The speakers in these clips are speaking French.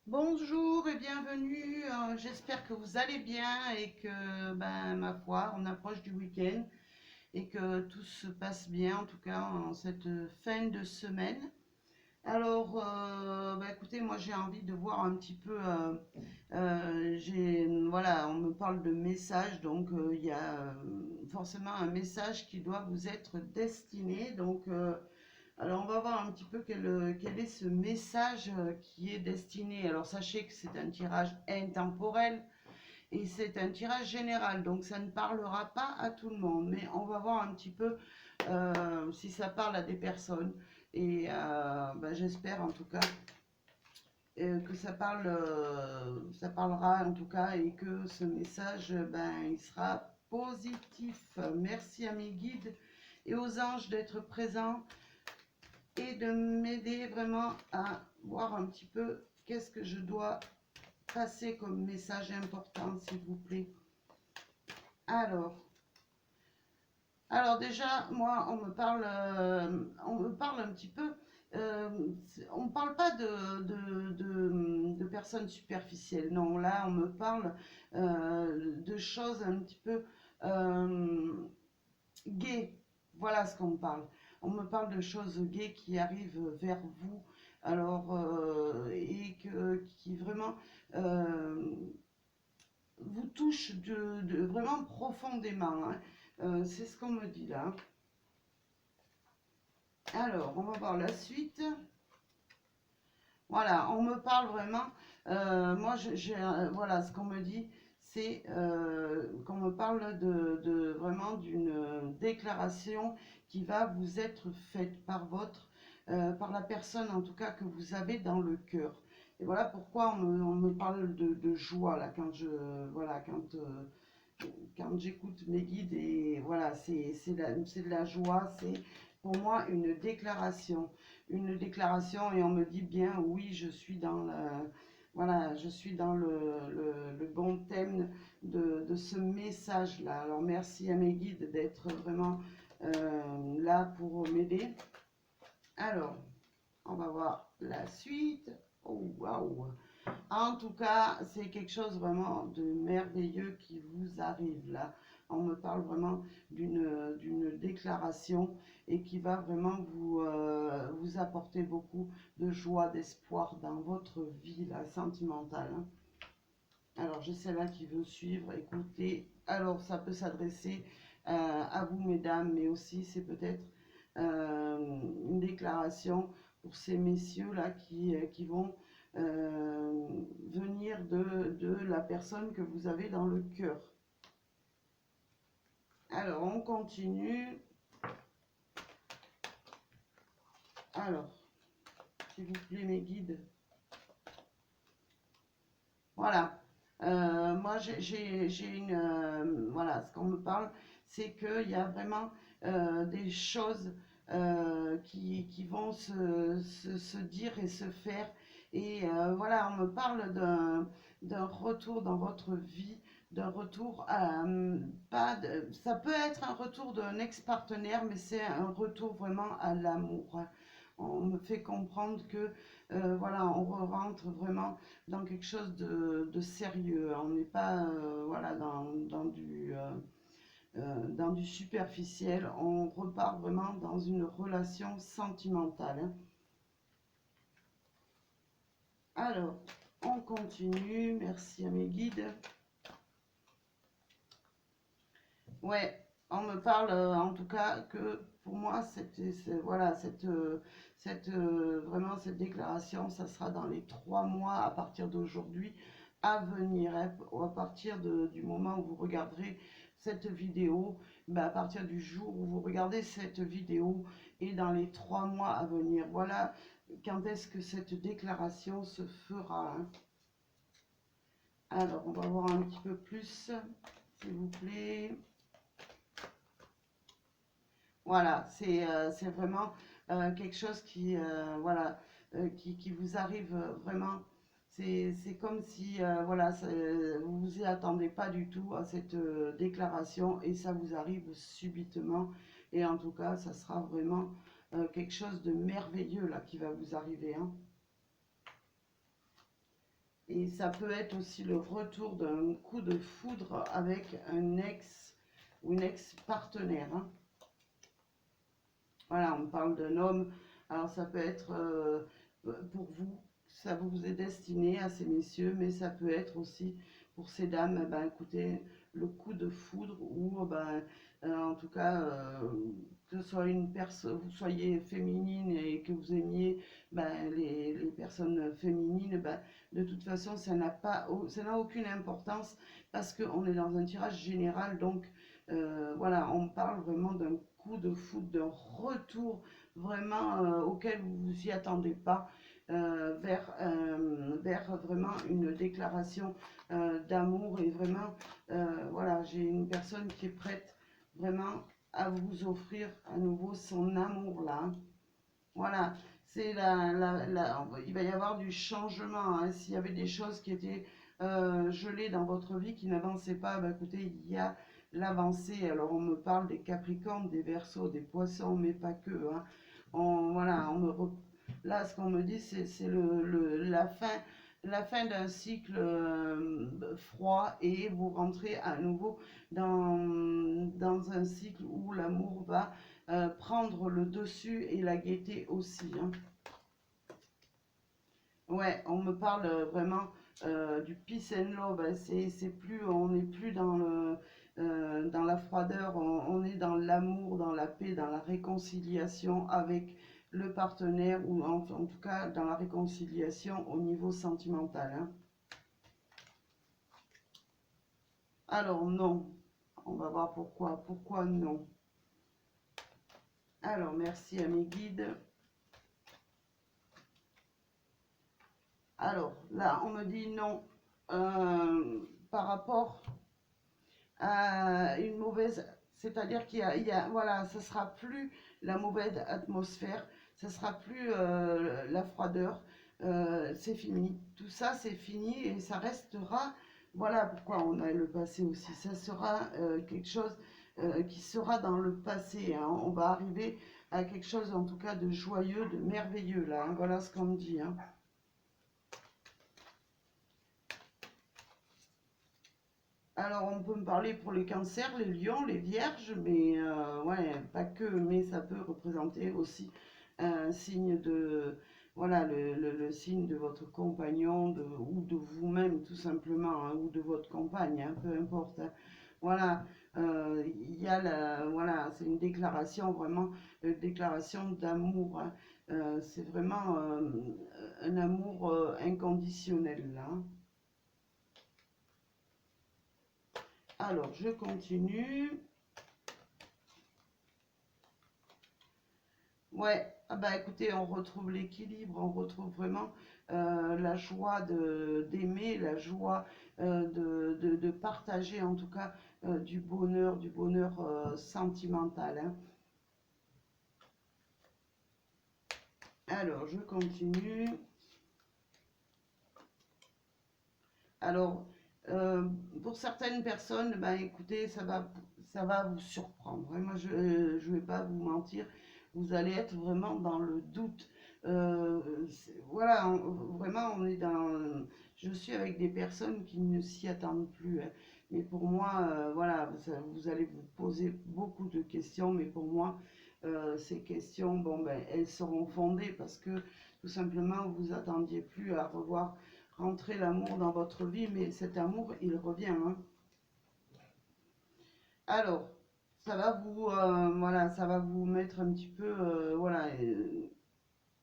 Bonjour et bienvenue. J'espère que vous allez bien et que, ma foi, on approche du week-end et que tout se passe bien, en tout cas en cette fin de semaine. Alors, écoutez, moi j'ai envie de voir un petit peu. Voilà, on me parle de messages, donc il y a forcément un message qui doit vous être destiné. Alors, on va voir un petit peu quel est ce message qui est destiné. Alors, sachez que c'est un tirage intemporel et c'est un tirage général, donc ça ne parlera pas à tout le monde, mais on va voir un petit peu si ça parle à des personnes. Et j'espère en tout cas que ça parlera en tout cas et que ce message, il sera positif. Merci à mes guides et aux anges d'être présents et de m'aider vraiment à voir un petit peu qu'est-ce que je dois passer comme message important, s'il vous plaît. Alors, alors déjà, moi, on me parle un petit peu, euh, on ne parle pas de personnes superficielles, non, là, on me parle de choses un petit peu gaies, voilà ce qu'on me parle. On me parle de choses gaies qui arrivent vers vous, alors, qui vraiment euh, vous touchent vraiment profondément, hein. C'est ce qu'on me dit là. Alors, on va voir la suite. Voilà, on me parle vraiment. Moi, voilà, ce qu'on me dit, c'est qu'on me parle vraiment d'une déclaration qui va vous être faite par la personne en tout cas que vous avez dans le cœur. Et voilà pourquoi on me parle de joie là voilà, quand j'écoute mes guides et voilà, c'est de la joie, c'est pour moi une déclaration et on me dit bien oui, je suis dans voilà, je suis dans le bon thème de ce message-là. Alors merci à mes guides d'être vraiment là pour m'aider. Alors, on va voir la suite. Oh, waouh! En tout cas, c'est quelque chose vraiment de merveilleux qui vous arrive là. On me parle vraiment d'une déclaration et qui va vraiment vous apporter beaucoup de joie, d'espoir dans votre vie là, sentimentale, hein. Alors, j'ai celle-là qui veut suivre, écoutez. Alors, ça peut s'adresser à vous, mesdames, mais aussi c'est peut-être une déclaration pour ces messieurs-là qui vont venir de la personne que vous avez dans le cœur. Alors, on continue. Alors, s'il vous plaît, mes guides. Voilà. Moi, j'ai une. Voilà, ce qu'on me parle, c'est qu'il y a vraiment des choses qui vont se dire et se faire. Et voilà, on me parle d'un retour dans votre vie, d'un retour à. Pas de- Ça peut être un retour d'un ex-partenaire, mais c'est un retour vraiment à l'amour, hein. On me fait comprendre que, voilà, on rentre vraiment dans quelque chose de sérieux. On n'est pas voilà, dans du superficiel. On repart vraiment dans une relation sentimentale, hein. Alors, on continue. Merci à mes guides. Ouais, on me parle en tout cas que pour moi, voilà, vraiment cette déclaration, ça sera dans les 3 mois à partir d'aujourd'hui à venir, hein, à partir du moment où vous regarderez cette vidéo, à partir du jour où vous regardez cette vidéo et dans les 3 mois à venir. Voilà quand est-ce que cette déclaration se fera, hein. Alors, on va voir un petit peu plus, s'il vous plaît. Voilà, c'est vraiment quelque chose voilà, qui vous arrive vraiment. C'est comme si voilà, vous vous y attendez pas du tout à cette déclaration et ça vous arrive subitement. Et en tout cas, ça sera vraiment quelque chose de merveilleux là qui va vous arriver, hein. Et ça peut être aussi le retour d'un coup de foudre avec un ex ou une ex-partenaire, hein. Voilà, on parle d'un homme. Alors ça peut être pour vous, ça vous est destiné à ces messieurs, mais ça peut être aussi pour ces dames, ben, écoutez, le coup de foudre ou ben, en tout cas que ce soit une personne, vous soyez féminine et que vous aimiez ben, les personnes féminines, ben, de toute façon ça n'a pas, ça n'a aucune importance parce qu'on est dans un tirage général, donc voilà, on parle vraiment d'un coup de foudre, d'un retour vraiment auquel vous ne vous y attendez pas, vers vraiment une déclaration d'amour. Et vraiment, voilà, j'ai une personne qui est prête vraiment à vous offrir à nouveau son amour là. Voilà, c'est il va y avoir du changement, hein. S'il y avait des choses qui étaient gelées dans votre vie, qui n'avançaient pas, bah, écoutez, il y a l'avancée. Alors on me parle des Capricornes, des Verseaux, des Poissons, mais pas que, hein. Voilà, là ce qu'on me dit, c'est la fin d'un cycle froid, et vous rentrez à nouveau dans un cycle où l'amour va prendre le dessus et la gaieté aussi, hein. Ouais, on me parle vraiment du peace and love, hein. C'est plus, on n'est plus dans la froideur, on est dans l'amour, dans la paix, dans la réconciliation avec le partenaire, ou en tout cas dans la réconciliation au niveau sentimental, hein. Alors non, on va voir pourquoi. Pourquoi non? Alors merci à mes guides. Alors là, on me dit non par rapport à une mauvaise, c'est-à-dire voilà, ça sera plus la mauvaise atmosphère, ça sera plus la froideur, c'est fini. Tout ça, c'est fini et ça restera. Voilà pourquoi on a le passé aussi. Ça sera quelque chose qui sera dans le passé, hein. On va arriver à quelque chose en tout cas de joyeux, de merveilleux là, hein. Voilà ce qu'on me dit, hein. Alors, on peut me parler pour les cancers, les lions, les vierges, mais ouais, pas que, mais ça peut représenter aussi un signe de, voilà, le signe de votre compagnon, ou de vous-même, tout simplement, hein, ou de votre compagne, hein, peu importe, hein. Voilà, il y a voilà, c'est une déclaration, vraiment, une déclaration d'amour, hein. C'est vraiment un amour inconditionnel, là, hein. Alors, je continue. Ouais, ah bah écoutez, on retrouve l'équilibre, on retrouve vraiment la joie d'aimer, la joie de partager en tout cas du bonheur sentimental, hein. Alors, je continue. Alors, euh, pour certaines personnes, bah, écoutez, ça va vous surprendre. Vraiment, je ne vais pas vous mentir, vous allez être vraiment dans le doute. Voilà, vraiment, on est dans. Je suis avec des personnes qui ne s'y attendent plus, hein. Mais pour moi, voilà, vous allez vous poser beaucoup de questions, mais pour moi, ces questions, bon, ben, elles seront fondées parce que tout simplement, vous attendiez plus à revoir rentrer l'amour dans votre vie, mais cet amour, il revient, hein. Alors, voilà, ça va vous mettre un petit peu, voilà,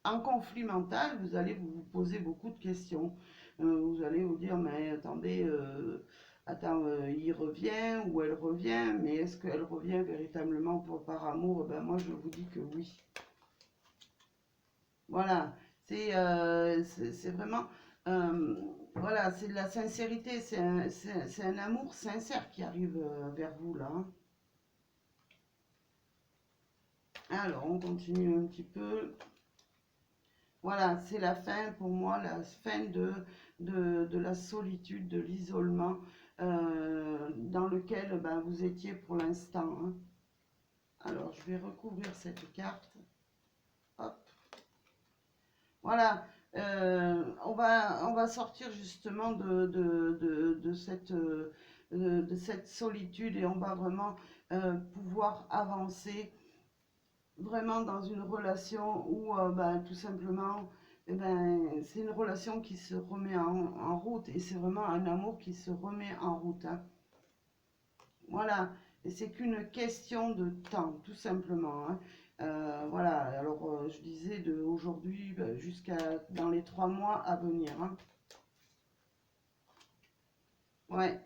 en conflit mental. Vous allez vous poser beaucoup de questions. Vous allez vous dire, mais attendez, il revient ou elle revient, mais est-ce qu'elle revient véritablement par amour? Ben moi, je vous dis que oui. Voilà, c'est vraiment, euh, voilà, c'est de la sincérité, c'est un amour sincère qui arrive vers vous là, hein. Alors, on continue un petit peu. Voilà, c'est la fin pour moi, la fin de la solitude, de l'isolement dans lequel ben, vous étiez pour l'instant, hein. Alors, je vais recouvrir cette carte. Hop. Voilà, on va sortir justement de cette solitude et on va vraiment pouvoir avancer vraiment dans une relation où ben, tout simplement, eh ben, c'est une relation qui se remet en route et c'est vraiment un amour qui se remet en route, hein. Voilà, et c'est qu'une question de temps, tout simplement, hein. Voilà, alors je disais de aujourd'hui ben, jusqu'à dans les 3 mois à venir, hein. Ouais,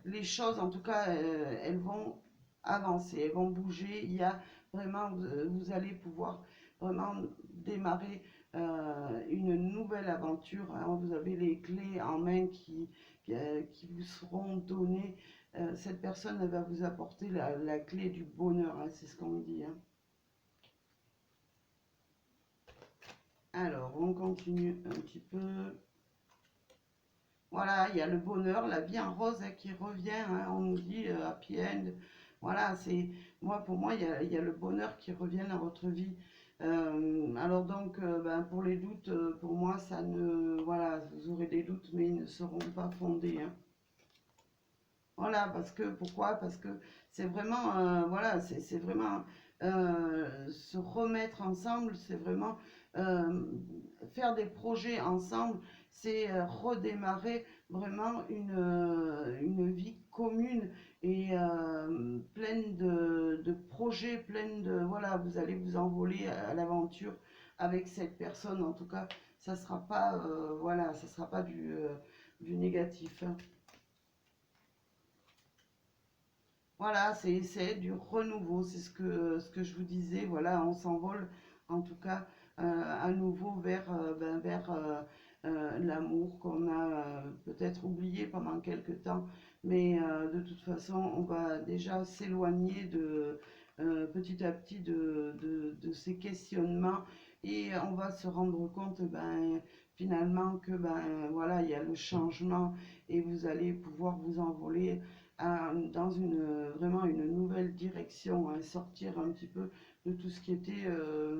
les choses en tout cas, elles vont avancer, elles vont bouger. Il y a vraiment, vous allez pouvoir vraiment démarrer une nouvelle aventure, hein. Vous avez les clés en main qui vous seront données. Cette personne, elle va vous apporter la clé du bonheur, hein, c'est ce qu'on me dit, hein. Alors, on continue un petit peu. Voilà, il y a le bonheur, la vie en rose hein, qui revient, hein, on nous dit happy end. Voilà, c'est moi pour moi il y a le bonheur qui revient dans votre vie. Alors donc ben, pour les doutes, pour moi ça ne voilà, vous aurez des doutes mais ils ne seront pas fondés, hein. Voilà, parce que pourquoi? Parce que c'est vraiment voilà, c'est vraiment se remettre ensemble, c'est vraiment euh, faire des projets ensemble, c'est redémarrer vraiment une vie commune et pleine de projets, pleine de voilà, vous allez vous envoler à l'aventure avec cette personne. En tout cas, ça sera pas voilà, ça sera pas du négatif, hein. Voilà, c'est du renouveau, c'est ce que je vous disais, voilà, on s'envole en tout cas à nouveau vers, ben, vers l'amour qu'on a peut-être oublié pendant quelque temps, mais de toute façon, on va déjà s'éloigner petit à petit de ces questionnements et on va se rendre compte ben, finalement que ben, voilà, il y a le changement et vous allez pouvoir vous envoler dans vraiment une nouvelle direction, hein, sortir un petit peu de tout ce qui était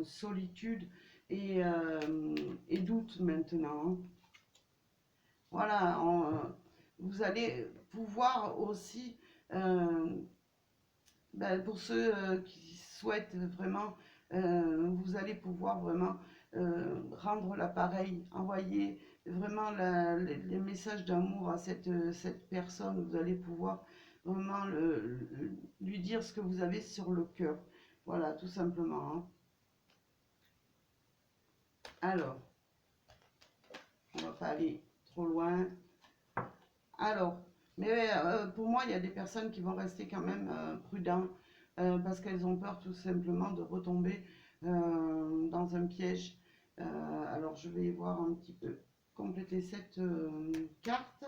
solitude et doute maintenant, hein. Voilà, vous allez pouvoir aussi, euh, ben, pour ceux qui souhaitent vraiment, vous allez pouvoir vraiment rendre l'appareil, envoyer vraiment les messages d'amour à cette personne. Vous allez pouvoir vraiment lui dire ce que vous avez sur le cœur. Voilà, tout simplement, hein. Alors, on va pas aller trop loin. Alors, mais pour moi, il y a des personnes qui vont rester quand même prudents parce qu'elles ont peur tout simplement de retomber dans un piège. Alors, je vais voir un petit peu compléter cette carte.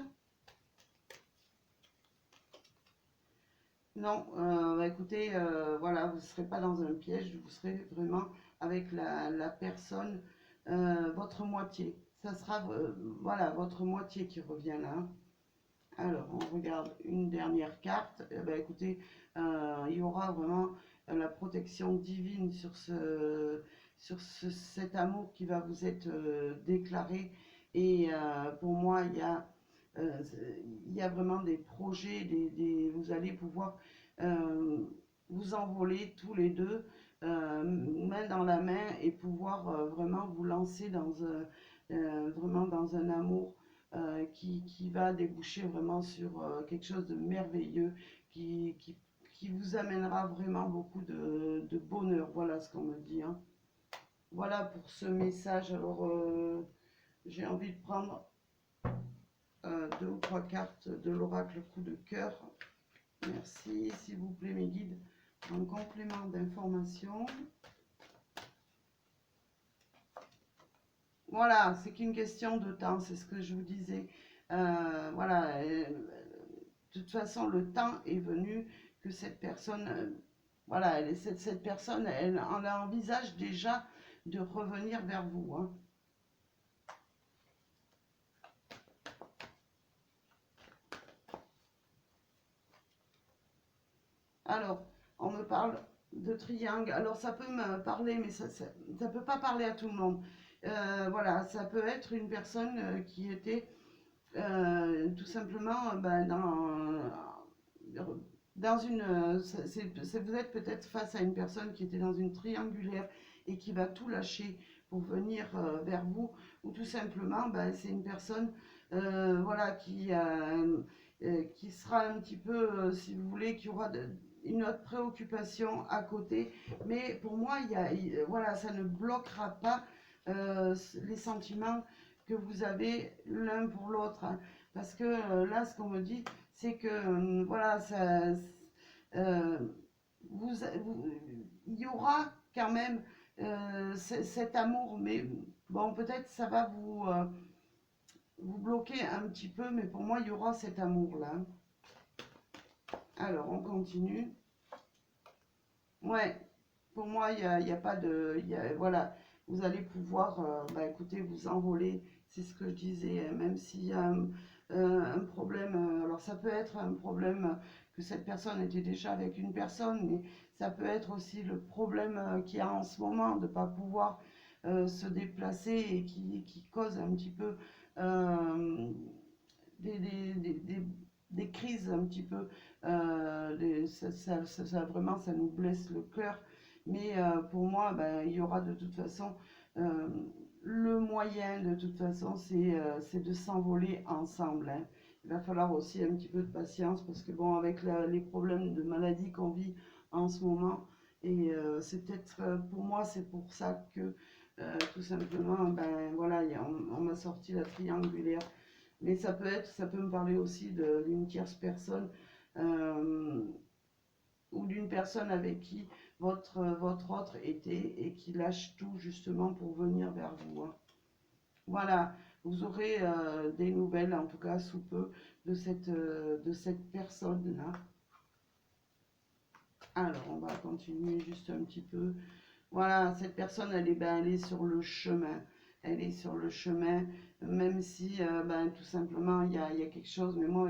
Non, bah, écoutez, voilà, vous ne serez pas dans un piège, vous serez vraiment avec la personne, votre moitié. Ça sera, voilà, votre moitié qui revient là. Alors, on regarde une dernière carte. Eh ben, écoutez, il y aura vraiment la protection divine cet amour qui va vous être déclaré. Et pour moi, euh, il y a vraiment des projets, vous allez pouvoir euh, vous envoler tous les deux, main dans la main, et pouvoir vraiment vous lancer vraiment dans un amour qui va déboucher vraiment sur quelque chose de merveilleux, qui, qui, qui vous amènera vraiment beaucoup de bonheur. Voilà ce qu'on me dit, hein. Voilà pour ce message. Alors, j'ai envie de prendre 2 ou 3 cartes de l'oracle coup de cœur. Merci, s'il vous plaît, mes guides. En complément d'information. Voilà, c'est qu'une question de temps, c'est ce que je vous disais. Voilà, de toute façon, le temps est venu que cette personne, voilà, cette personne, elle envisage déjà de revenir vers vous, hein. Alors, on me parle de triangle. Alors, ça peut me parler, mais ça peut pas parler à tout le monde. Voilà, ça peut être une personne qui était tout simplement dans une... vous êtes peut-être face à une personne qui était dans une triangulaire et qui va tout lâcher pour venir vers vous, ou tout simplement, ben, c'est une personne voilà, qui sera un petit peu, si vous voulez, qui aura une autre préoccupation à côté. Mais pour moi, voilà, ça ne bloquera pas les sentiments que vous avez l'un pour l'autre, hein. Parce que là, ce qu'on me dit, c'est que voilà, euh, il y aura quand même cet amour, mais bon, peut-être ça va vous bloquer un petit peu, mais pour moi, il y aura cet amour-là. Alors, on continue. Ouais, pour moi, il y a pas de... voilà, vous allez pouvoir, bah, écoutez, vous envoler, c'est ce que je disais, hein, même s'il y a un problème, alors ça peut être un problème que cette personne était déjà avec une personne, mais ça peut être aussi le problème qu'il y a en ce moment de ne pas pouvoir se déplacer et qui cause un petit peu euh, des, des, des, des- des crises un petit peu, vraiment, ça nous blesse le cœur. Mais pour moi, ben, il y aura de toute façon euh, le moyen, de toute façon, c'est de s'envoler ensemble, hein. Il va falloir aussi un petit peu de patience parce que bon, avec les problèmes de maladie qu'on vit en ce moment, et c'est peut-être, pour moi, c'est pour ça que tout simplement, ben voilà, on m'a sorti la triangulaire. Mais ça peut me parler aussi d'une tierce personne euh, ou d'une personne avec qui votre autre était et qui lâche tout justement pour venir vers vous, hein. Voilà, vous aurez des nouvelles, en tout cas sous peu, de cette personne-là. Alors, on va continuer juste un petit peu. Voilà, cette personne, elle est sur le chemin. Elle est sur le chemin, même si, ben, tout simplement, il y a quelque chose. Mais moi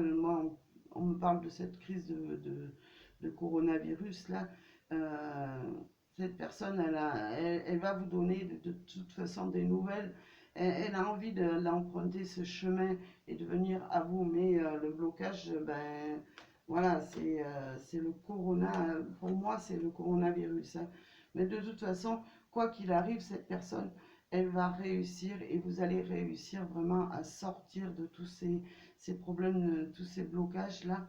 on me parle de cette crise de coronavirus, là. Euh, cette personne, elle va vous donner de toute façon des nouvelles. Elle a envie d'emprunter ce chemin et de venir à vous. Mais le blocage, ben, voilà, c'est le corona. Pour moi, c'est le coronavirus, hein. Mais de toute façon, quoi qu'il arrive, cette personne, elle va réussir et vous allez réussir vraiment à sortir de tous ces problèmes, tous ces blocages-là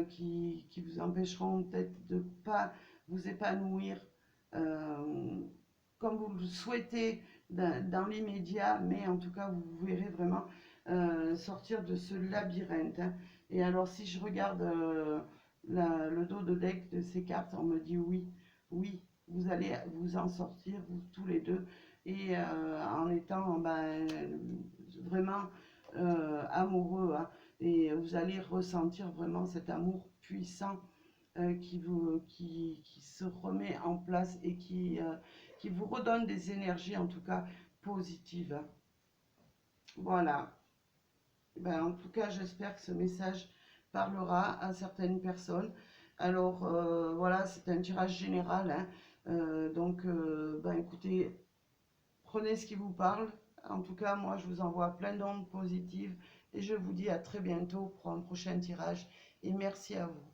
qui vous empêcheront peut-être de ne pas vous épanouir euh, comme vous le souhaitez dans l'immédiat, mais en tout cas, vous verrez vraiment sortir de ce labyrinthe, hein. Et alors, si je regarde le dos de deck de ces cartes, on me dit oui, oui, vous allez vous en sortir, vous tous les deux, et en étant ben, vraiment amoureux, hein. Et vous allez ressentir vraiment cet amour puissant qui se remet en place et qui vous redonne des énergies en tout cas positives, hein. Voilà. Ben, en tout cas, j'espère que ce message parlera à certaines personnes. Alors, voilà, c'est un tirage général, hein. Donc, ben, écoutez, prenez ce qui vous parle. En tout cas, moi, je vous envoie plein d'ondes positives et je vous dis à très bientôt pour un prochain tirage. Et merci à vous.